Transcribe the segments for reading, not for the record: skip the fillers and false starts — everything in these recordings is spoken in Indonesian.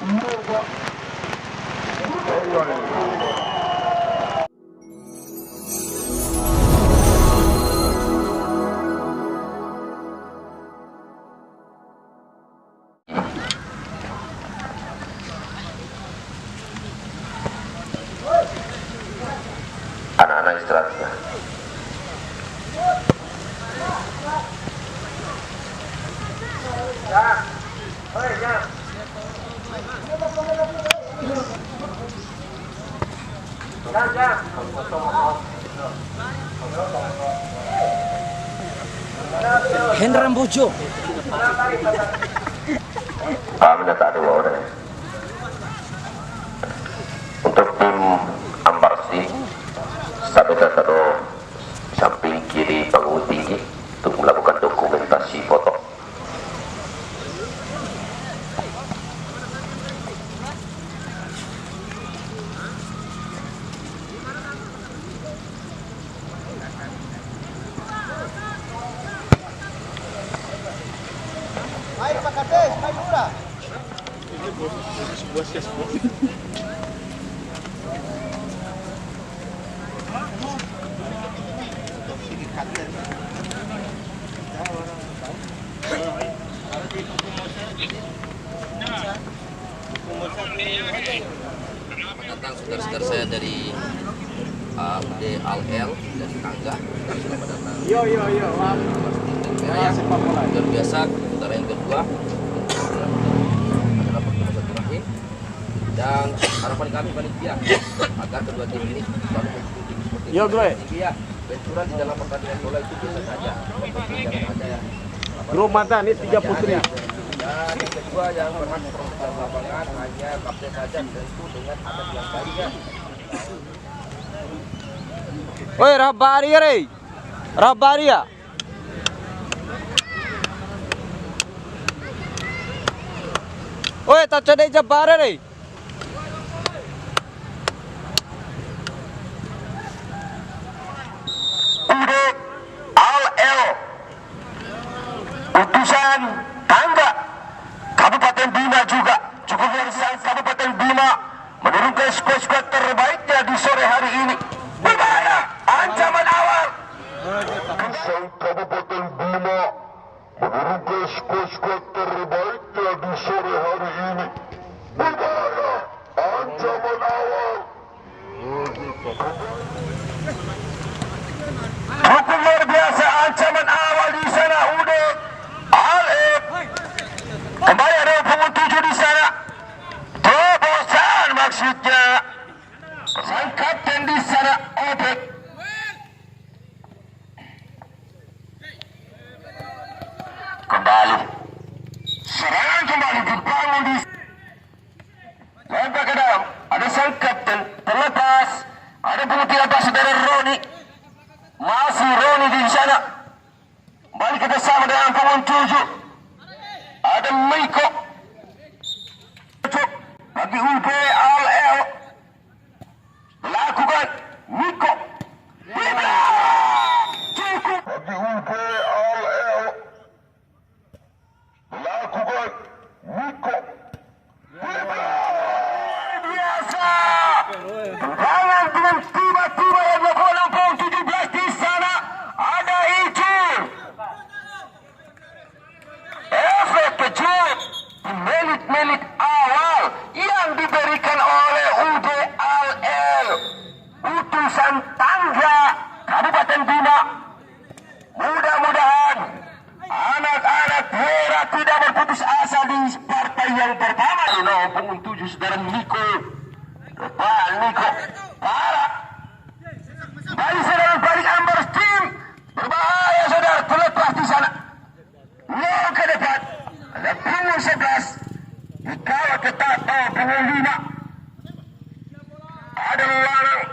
Anak-anak istirahatnya. Hendra Bojo. Kami tak ada orang. Untuk tim Ambarsi, sampai satu samping kiri panggung tinggi untuk melakukan dokumentasi foto. Air Pak Kades, air murah. Datang saudara-saudara saya dari UD Al-El dari Tangga. Selamat datang. Yo. Luar biasa putaran yang kedua adalah pertemuan silaturahim dan harapan kami panitia agar kedua tim ini selalu berkumpul seperti Yo, gue. Iya, benturan di dalam pertandingan bola itu biasa saja. Jangan ada ya. Grup mata nih 3 putri. Dan yang kedua yang berhak perempuan lapangan hanya kapten saja, tentu dengan adat yang lainnya. Oi, Rabaria re. Rabaria. Oi, tak cedek Jabara re. Al-El utusan Tangga Kabupaten Bima juga cukup dari Kabupaten Bima menurunkan skuad terbaiknya di sore hari ini. Berbahaya, ancaman awal. Kabupaten Bima menurunkan skuad terbaiknya di sore hari ini. Berbahaya, ancaman awal. Cukup luar biasa ancaman awal di sana UD Al-El. Kembali ada punggung 7 di sana. Terobosan maksudnya. Sang kapten di sana Opek. Kembali. Serangan kembali dibangun di lempar ke dalam. Ada sang kapten terlepas. Ada punggung 13 saudara Roni. Masih Roni di sana. Balik kita sama dengan punggung 7. Ada Miko. Bagi UB Al-El. Lakukan Miko. Cukup. Bagi UB Al-El. Lakukan Miko. Biasa. Tendangan dengan tiba-tiba yang dilakukan punggung 17 di sana. Ada Icur. Efek kejut. Menit-menit awal yang diberikan oleh UD Al-El. Utusan Tangga Kabupaten Bima. Mudah-mudahan anak-anak Hera tidak berputus asa di partai yang pertama. Punggung 7 saudara Niko. Depan Niko. Parah. Balik saudara balik Ambers tim. Berbahaya saudara terlepas di sana. Long ke depan. Ada punggung 11. Dikawal ketat punggung 5. Ada Larang.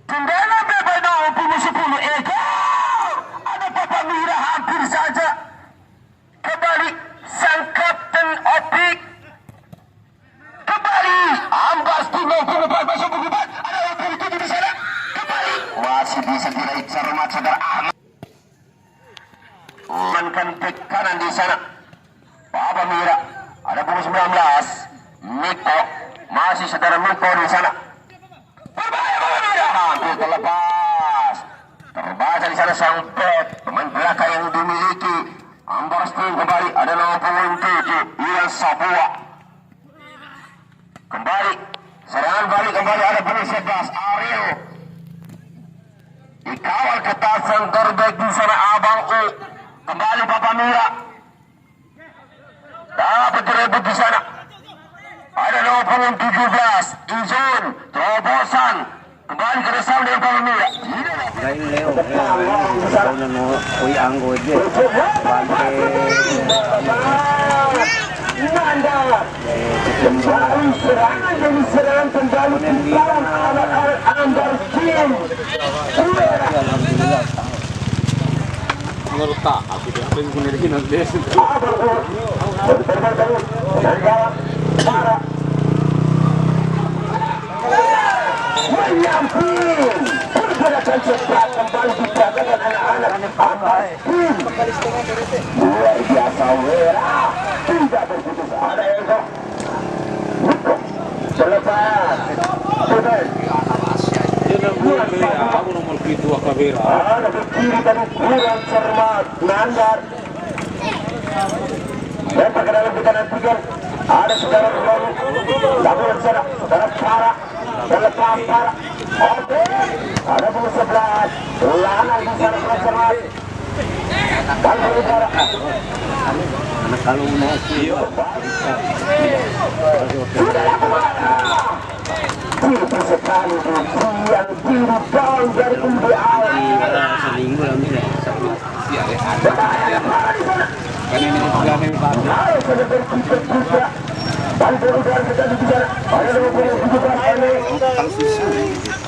Tendangan bebas punggung 10. Ada Papa Mira hampir saja. Kembali sang kapten Opik. Kembali Ambas Tino punggung 4 masuk punggung 4. Ada punggung 7 di sana. Kembali masih bisa diraih cermat saudara Ahmad. Mankan bek kanan di sana. Papa Mira punggung 19 Miko, masih saudara Miko di sana. Berbahaya Bamamira, hampir terlepas. Terbaca di sana sang bek, pemain belakang yang dimiliki. Ambar Steam kembali, ada nomor punggung 7 Iwan Sabua. Kembali, serangan balik kembali ada punggung 11 Ariel. Dikawal ketat sang terbaik di sana Abang U. Kembali Bamamira. Dapat direbut di sana. Ada nomor punggung 17 Izun terobosan kembali ke depan dengan Bamamira. Gail Leo, ikaw na mo, uy, anggo dyan. Bante. Kembali serangan demi serangan kembali dilawan anak-anak Ambar Steam. Alhamdulillah. Menurut tak, aku dia apa yang kunir nanti. Menyamping pergerakan cepat kembali dipegangkan anak-anak Ambar Steam. Luar biasa Wera, tidak berputus ada Ego. Selepas Sudan Aku nomor itu Akabera. ada ke kiri tadi kurang cermat Nandar. Lempar ke dalam kita nantikan. Ada saudara Roni, lakukan sana saudara Para, terlepas Para. Oke, ada punggung 11. Ulangan di sana kurang cermat. Dan berbicara. Anak kalau nasi. Sudah lakukan. Tipu sekali yang kiri down dari UBL. Seminggu lah ni lah. Kan ini sebelah ni Pak. Harus ada berkuda-kuda. Dan berudara kita di sana. Ada nomor punggung 17 ini.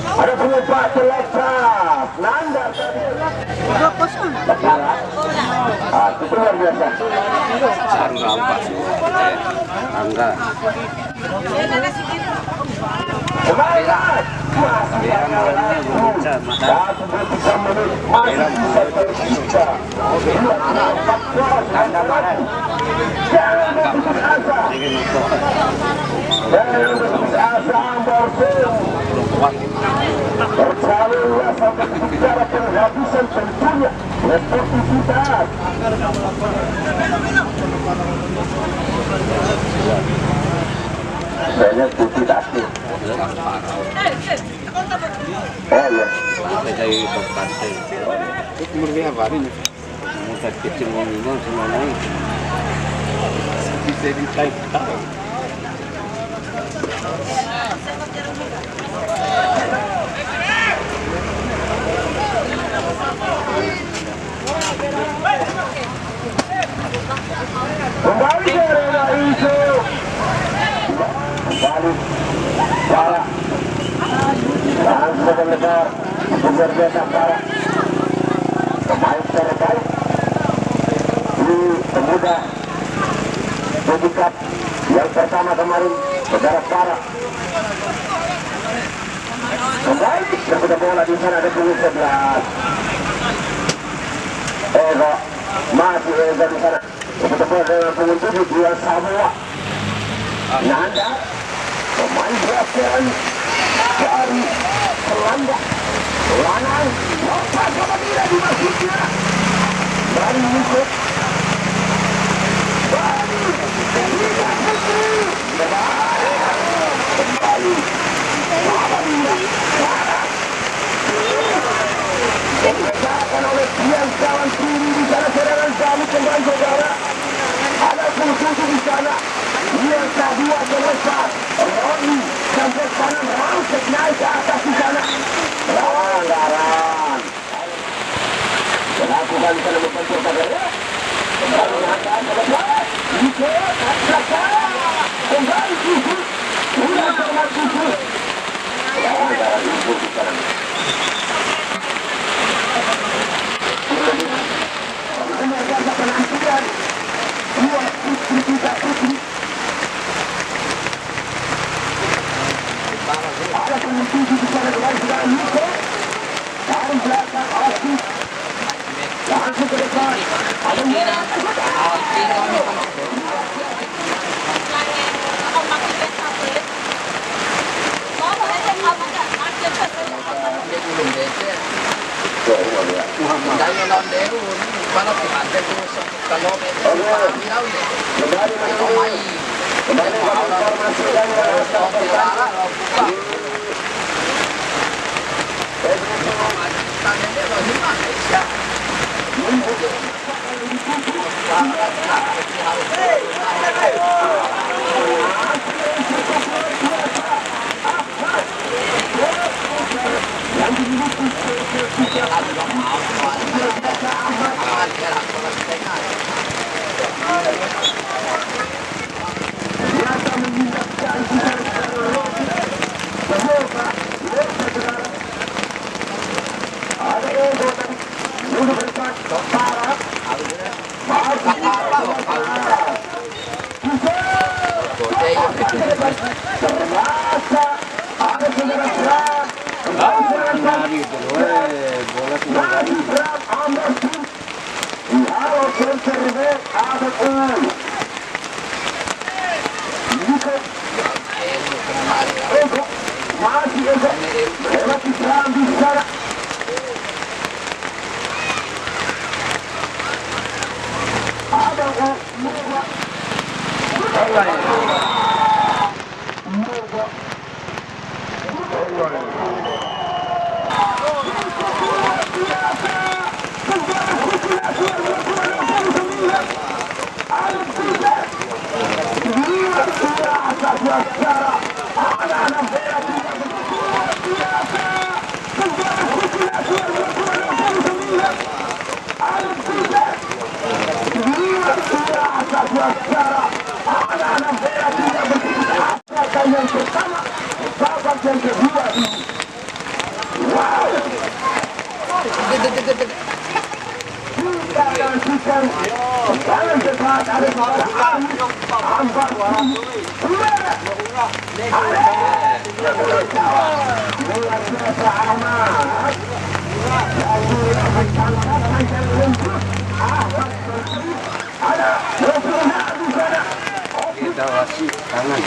Ada punggung 4 selepas. Nandar tadi. Itu luar biasa. Angga Pak. Angga. Semangat. Masih ada lagi. 1 menit. Masih bisa tersisa. Jangan berputus asa. Jangan berputus asa Ambar Steam. Percayalah sampai bicara penghabisan tentunya sportivitas. Banyak bukti aktif. Oh ya. Saya dari pantai. Itu murni apa ini? Mau sakit semua minum semua naik. Bisa dicai tahu. Kembali ke arena itu. Kembali Para. Langsung mendengar luar biasa Para. Pemain terbaik di pemuda Bobby Cup yang pertama kemarin saudara Para. Kembali berbeda bola di sana ada punggung 11. Ego masih Ego di sana. Berbeda bola dengan punggung 7 Iwan Sabua. Nanda pemain belakang dari Belanda. Lanang lepas Bamamira di masuknya dari Yusuf. Bali tidak putri kembali Bamamira dikerjakan oleh Dian kawan kiri di sana serangan kami kembali saudara. Ada punggung di sana. Dia kedua selesai. Roni sampai kanan rangkep naik ke atas di sana. Pelanggaran. Melakukan sana membentur kadernya. Kembali menghantar selesai. Ike, belakang. Kembali Kufu. Sudah termat Kufu. Pelanggaran Kufu di sana. Menjaga penantian. Dua putri tiga putri. Ada pengungsi di sana kembali sudah Niko. Dari belakang Osis. Langsung ke depan. Ada Deru para pihante tu kalau para mirau ni kalau mai Kita wasih tangan.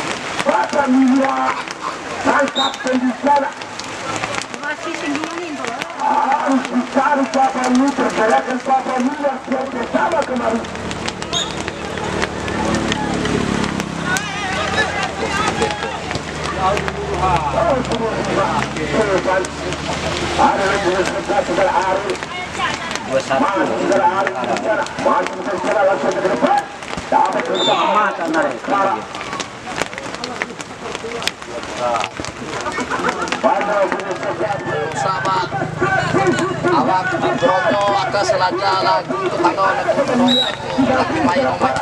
Masih tinggiin tuh. Harus dicari Papa Miller, gerakan Papa Miller yang bersama kemarin. Sahabat awak Broto akan selanja lagu untuk kalau lagi main omai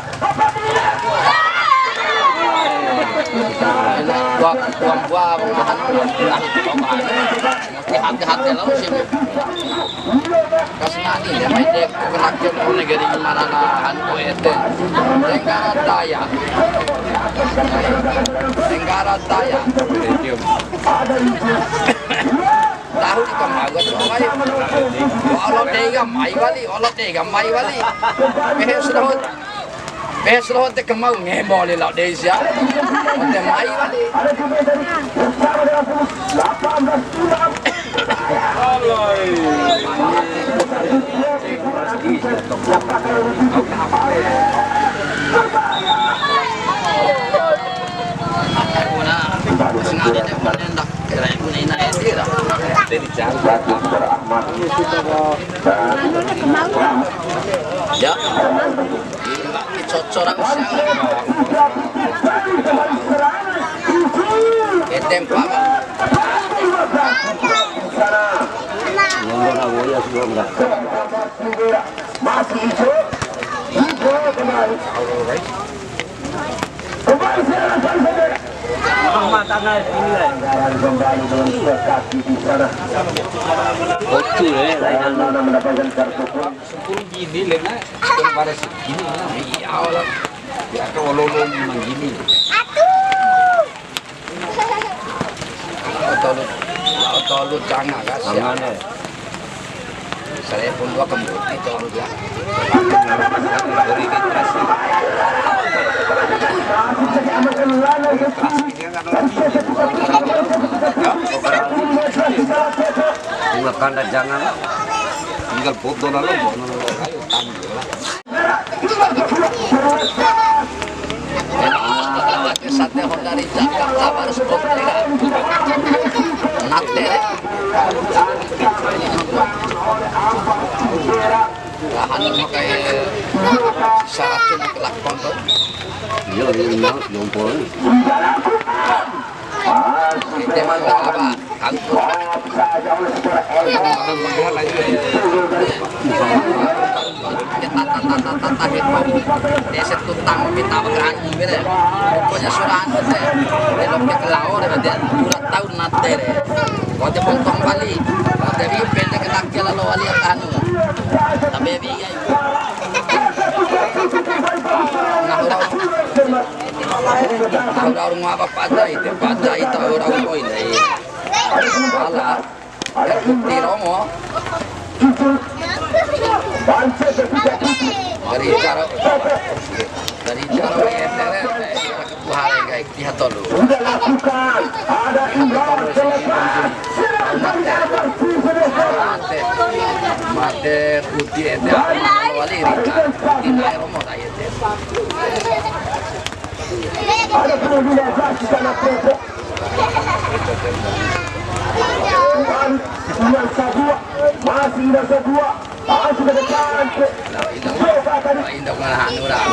buah hati-hati lalu sih kasih nanti ya main dek kenakan negeri gimana nahan eten Tenggara Daya tahu di kemagot omai Allah dega mai wali Behas lo te kemau ngemol lau desa. Te mai wali. Sengaja dia menendak kira guna itu dah. Dari jalan ya. Cocok tempat masih hijau kembali tangan ini lah. Kembali dengan dua kaki di sana. Betul mendapatkan kartu kuning. 10 gini lena pada segini iya Allah ya kalau memang gini Tolu jangan kasihan. Saya pun dua kembali tolu ya. Bunga kanda jangan tinggal foto lalu ayo tampil lah. Kesatnya dari Jakarta baru seperti Nate. Lahan pakai syarat cuma kelakon tuh. Iya, jompol. Kita mana apa? Kantor. Desa tutang kita bakaran ini pokoknya surahan deh. Belum ke laut dia udah tahun nate. Kau te potong balik. Tapi pendek nak jalan lalu anu. Tapi biaya. Nah orang apa pada itu orang poin ini. Malah bukti romo. Dari cara kebuahan kayak lihat dulu. Mate putih itu wali rita di romo saya itu. Indah malahan orang.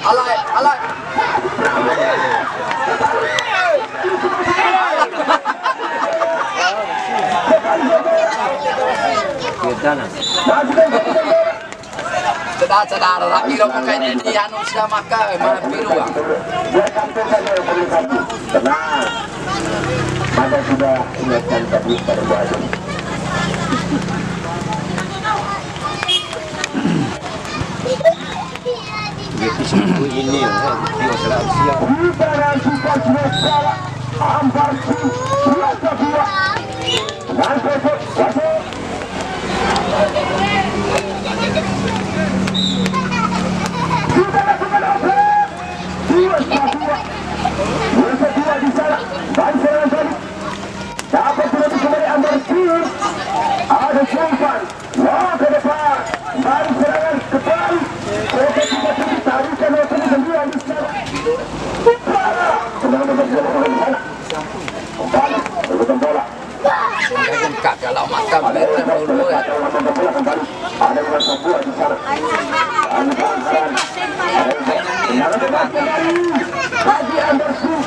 Alay. Sedar rapi lo pakai ini anu sudah makan mana biru ah. Tenang. Anda sudah ingatkan tadi pada wajib. Ini ya, dia serang siang. Ada Sultan, wah ke depan, baru serangan kembali. Tarikan waktu sembilan di sana. Bola. Kak kalau makan berat dulu ya. Ada yang sebuah di sana. Bagi Anderson.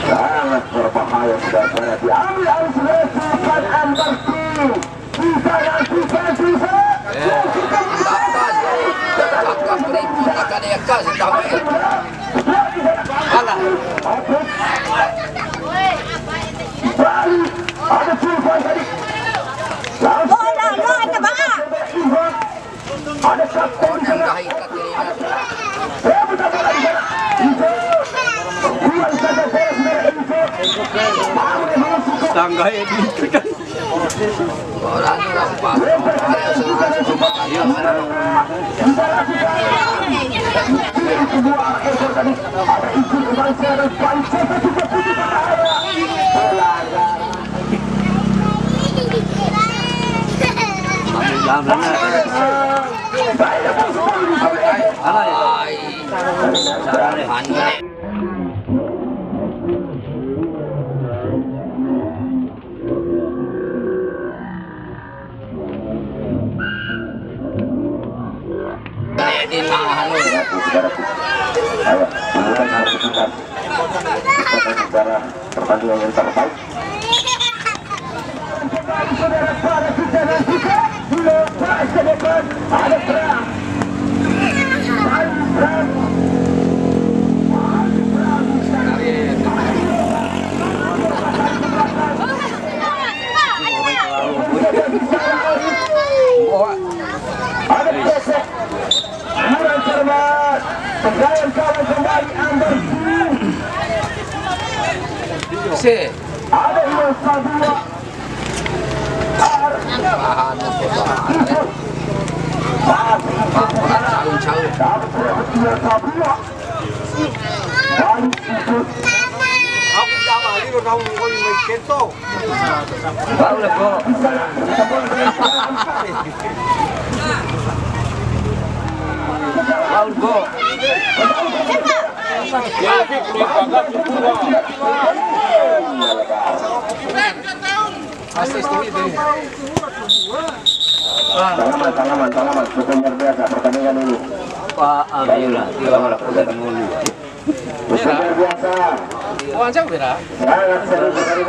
Sangat berbahaya sudah sana diambil oleh Sultan Anderson. Bisa. Kakak beribu takkan dia kasih tahu. Alah. Ada Sultan tadi. Ada kapten Yang kahit kiri. Tangga ini kan. Orang pak. Pertandingan yang terbaik. Ada perang. Masih. Ada Iwasa 2. Bahan foto. Bahan caun-caun. Iwasa 2. Aku sama ali ko tahu ko may kento. Baru lah kok. Baru kok. Tanaman, cukup luar biasa pertandingan ini. Pak Amira, dia malah pertandingan dulu. Luar biasa. Wancang berapa? Sangat seru sekali.